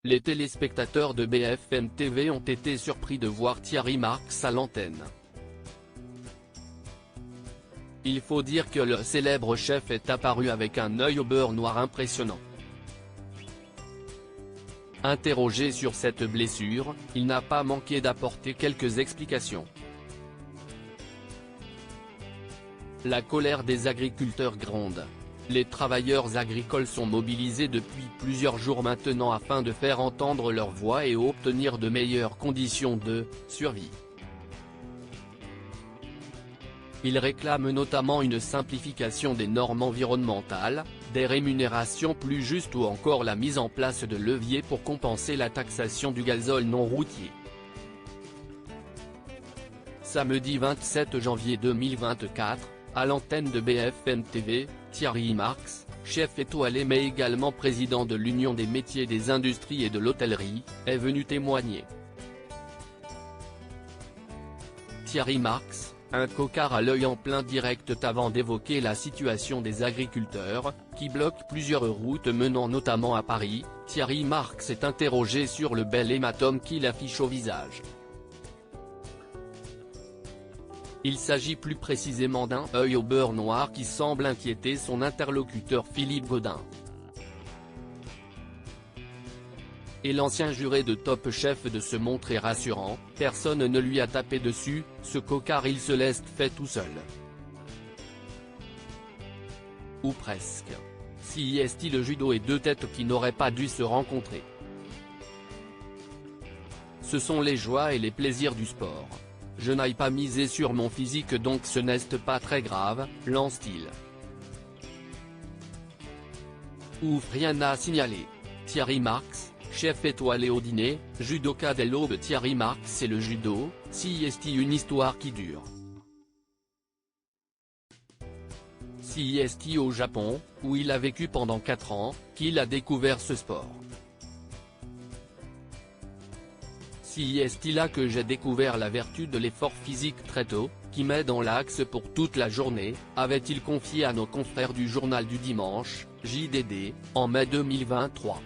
Les téléspectateurs de BFM TV ont été surpris de voir Thierry Marx à l'antenne. Il faut dire que le célèbre chef est apparu avec un œil au beurre noir impressionnant. Interrogé sur cette blessure, il n'a pas manqué d'apporter quelques explications. La colère des agriculteurs gronde. Les travailleurs agricoles sont mobilisés depuis plusieurs jours maintenant afin de faire entendre leur voix et obtenir de meilleures conditions de survie. Ils réclament notamment une simplification des normes environnementales, des rémunérations plus justes ou encore la mise en place de leviers pour compenser la taxation du gazole non routier. Samedi 27 janvier 2024, à l'antenne de BFM TV, Thierry Marx, chef étoilé mais également président de l'Union des métiers des industries et de l'hôtellerie, est venu témoigner. Thierry Marx, un cocard à l'œil en plein direct avant d'évoquer la situation des agriculteurs, qui bloquent plusieurs routes menant notamment à Paris. Thierry Marx est interrogé sur le bel hématome qu'il affiche au visage. Il s'agit plus précisément d'un œil au beurre noir qui semble inquiéter son interlocuteur Philippe Gaudin. Et l'ancien juré de Top Chef de se montrer rassurant, personne ne lui a tapé dessus, ce cocard il se laisse fait tout seul. Ou presque. Si est-il le judo et deux têtes qui n'auraient pas dû se rencontrer. Ce sont les joies et les plaisirs du sport. Je n'aille pas miser sur mon physique donc ce n'est pas très grave, lance-t-il. Ouf, rien à signaler. Thierry Marx, chef étoilé au dîner, judoka dès l'aube. Thierry Marx et le judo, si est une histoire qui dure. Si est au Japon, où il a vécu pendant 4 ans, qu'il a découvert ce sport. Si est là que j'ai découvert la vertu de l'effort physique très tôt, qui met dans l'axe pour toute la journée, avait-il confié à nos confrères du journal du dimanche, JDD, en mai 2023.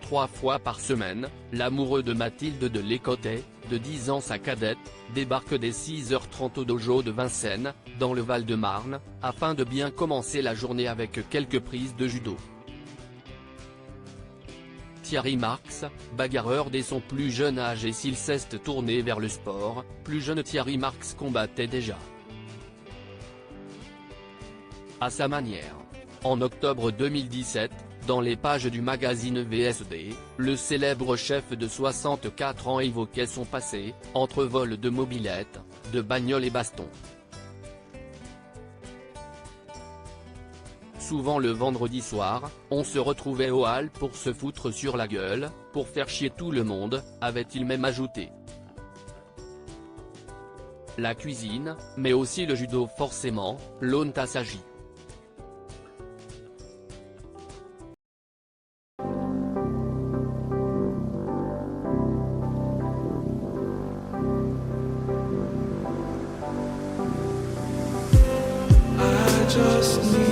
3 fois par semaine, l'amoureux de Mathilde de Lécotet, de 10 ans sa cadette, débarque dès 6h30 au dojo de Vincennes, dans le Val-de-Marne, afin de bien commencer la journée avec quelques prises de judo. Thierry Marx, bagarreur dès son plus jeune âge et s'il s'est tourné vers le sport, plus jeune Thierry Marx combattait déjà. À sa manière. En octobre 2017, dans les pages du magazine VSD, le célèbre chef de 64 ans évoquait son passé, entre vols de mobylettes, de bagnoles et bastons. Souvent le vendredi soir, on se retrouvait au hall pour se foutre sur la gueule, pour faire chier tout le monde, avait-il même ajouté. La cuisine, mais aussi le judo forcément, l'ont assagi. Just